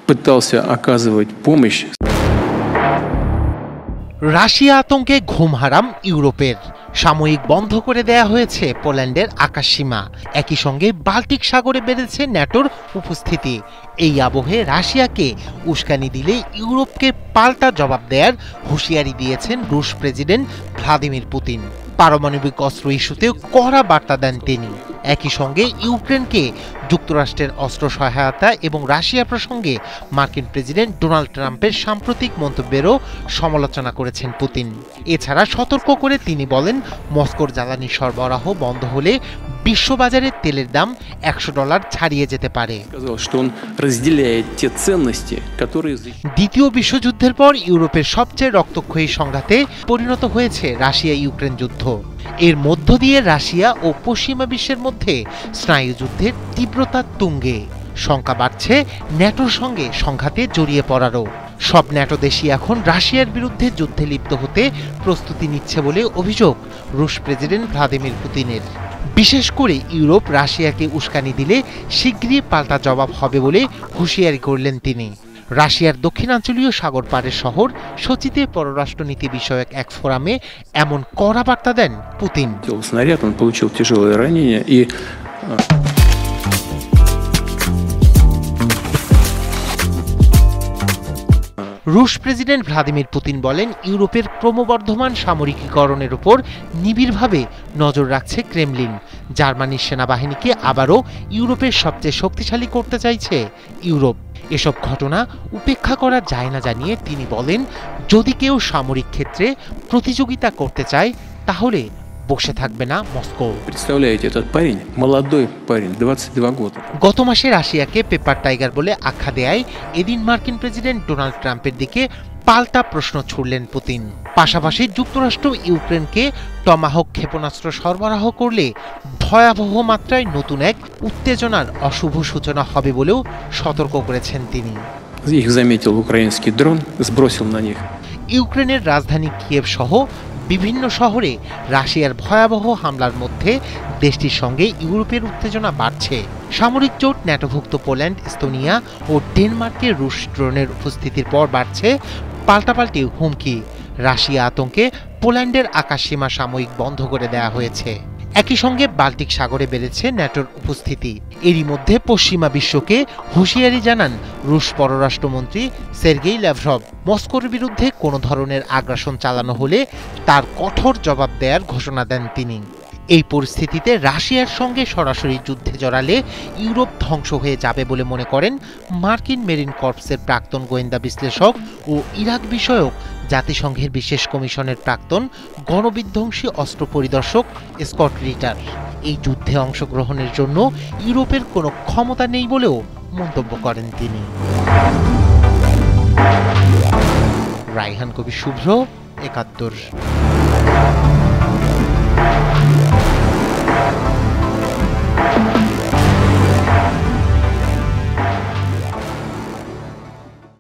пытался оказывать помощь. Russia আতঙ্কে ঘুম হারাম ইউরোপের। সাময়িক বন্ধ করে দেয়া হয়েছে পোল্যান্ডের আকাশসীমা। একই সঙ্গে বাল্টিক সাগরে বেড়েছে ন্যাটোর উপস্থিতি। এই আবহে রাশিয়াকে উস্কানি দিলে ইউরোপকে পাল্টা জবাব দেওয়ার হুঁশিয়ারি দিয়েছেন রুশ প্রেসিডেন্ট ভ্লাদিমির পুতিন। পারমাণবিক অস্ত্র ইস্যুতেও কড়া বার্তা দেন তিনি। একই সঙ্গে ইউক্রেনকে যুক্তরাষ্ট্রের অস্ত্র সহায়তা এবং রাশিয়া প্রসঙ্গে মার্কিন প্রেসিডেন্ট ডোনাল্ড ট্রাম্পের সাম্প্রতিক মন্তব্যেরও সমালোচনা করেছেন পুতিন। এছাড়া সতর্ক করে তিনি বলেন, মস্কোর জ্বালানি সরবরাহ বন্ধ হলে বিশ্ববাজারে তেলের দাম $100 ছাড়িয়ে যেতে পারে। দ্বিতীয় বিশ্বযুদ্ধের পর ইউরোপের সবচেয়ে রক্তক্ষয়ী সংঘাতে পরিণত হয়েছে রাশিয়া ইউক্রেন যুদ্ধ। এর মধ্য দিয়ে রাশিয়া ও পশ্চিমা বিশ্বের মধ্যে স্নায়ুযুদ্ধের তীব্রতা তুঙ্গে। শঙ্কা বাড়ছে ন্যাটোর সঙ্গে সংঘাতে জড়িয়ে পড়ারও। সব ন্যাটো দেশই এখন রাশিয়ার বিরুদ্ধে যুদ্ধে লিপ্ত হতে প্রস্তুতি নিচ্ছে বলে অভিযোগ রুশ প্রেসিডেন্ট ভ্লাদিমির পুতিনের। বিশেষ করে ইউরোপ রাশিয়াকে উস্কানি দিলে শীঘ্রই পাল্টা জবাব হবে বলে হুঁশিয়ারি করলেন তিনি। রাশিয়ার দক্ষিণাঞ্চলীয় সাগর পাড়ের শহর সোচিতে পররাষ্ট্রনীতি বিষয়ক এক ফোরামে এমন কড়া বার্তা দেন পুতিন। রুশ প্রেসিডেন্ট ভ্লাদিমির পুতিন বলেন, ইউরোপের ক্রমবর্ধমান সামরিকীকরণের উপর নিবিড়ভাবে নজর রাখছে ক্রেমলিন। জার্মানির সেনাবাহিনীকে আবারও ইউরোপের সবচেয়ে শক্তিশালী করতে চাইছে ইউরোপ। এসব ঘটনা উপেক্ষা করা যায় না জানিয়ে তিনি বলেন, যদি কেউ সামরিক ক্ষেত্রে প্রতিযোগিতা করতে চায় তাহলে বসে থাকবে না মস্কো। গত মাসে রাশিয়াকে পেপার টাইগার বলে আখ্যা দেয় এদিন মার্কিন প্রেসিডেন্ট ডোনাল্ড ট্রাম্পের দিকে পাল্টা প্রশ্ন ছুড়লেন পুতিন। পাশাপাশি যুক্তরাষ্ট্র ইউক্রেনকে টমাহক ক্ষেপণাস্ত্র সরবরাহ করলে ভয়াবহ মাত্রায় নতুন এক উত্তেজনার অশুভ সূচনা হবে বলেও সতর্ক করেছেন তিনি। ইউক্রেনের রাজধানী কিয়েভ সহ বিভিন্ন শহরে রাশিয়ার ভয়াবহ হামলার মধ্যে দেশটির সঙ্গে ইউরোপের উত্তেজনা বাড়ছে। সামরিক জোট ন্যাটোভুক্ত পোল্যান্ড, এস্তোনিয়া ও ডেনমার্কের রুশ ড্রোনের উপস্থিতির পর বাড়ছে পাল্টাপাল্টি হুমকি। রাশিয়া আতঙ্কে পোল্যান্ডের আকাশসীমা সাময়িক বন্ধ করে দেওয়া হয়েছে। একই সঙ্গে বাল্টিক সাগরে বেড়েছে ন্যাটোর উপস্থিতি। এরই মধ্যে পশ্চিমা বিশ্বকে হুঁশিয়ারি জানান রুশ পররাষ্ট্রমন্ত্রী সের্গেই ল্যাভরভ। মস্কোর বিরুদ্ধে কোনো ধরনের আগ্রাসন চালানো হলে তার কঠোর জবাব দেওয়ার ঘোষণা দেন তিনি। এই পরিস্থিতিতে রাশিয়ার সঙ্গে সরাসরি যুদ্ধে জড়ালে ইউরোপ ধ্বংস হয়ে যাবে বলে মনে করেন মার্কিন মেরিন কর্পসের প্রাক্তন গোয়েন্দা বিশ্লেষক ও ইরাক বিষয়ক জাতিসংঘের বিশেষ কমিশনের প্রাক্তন গণবিধ্বংসী অস্ত্র পরিদর্শক স্কট রিটার। এই যুদ্ধে অংশগ্রহণের জন্য ইউরোপের কোনো ক্ষমতা নেই বলেও মন্তব্য করেন তিনি। রায়হান কবির শুভ্র, ৭১।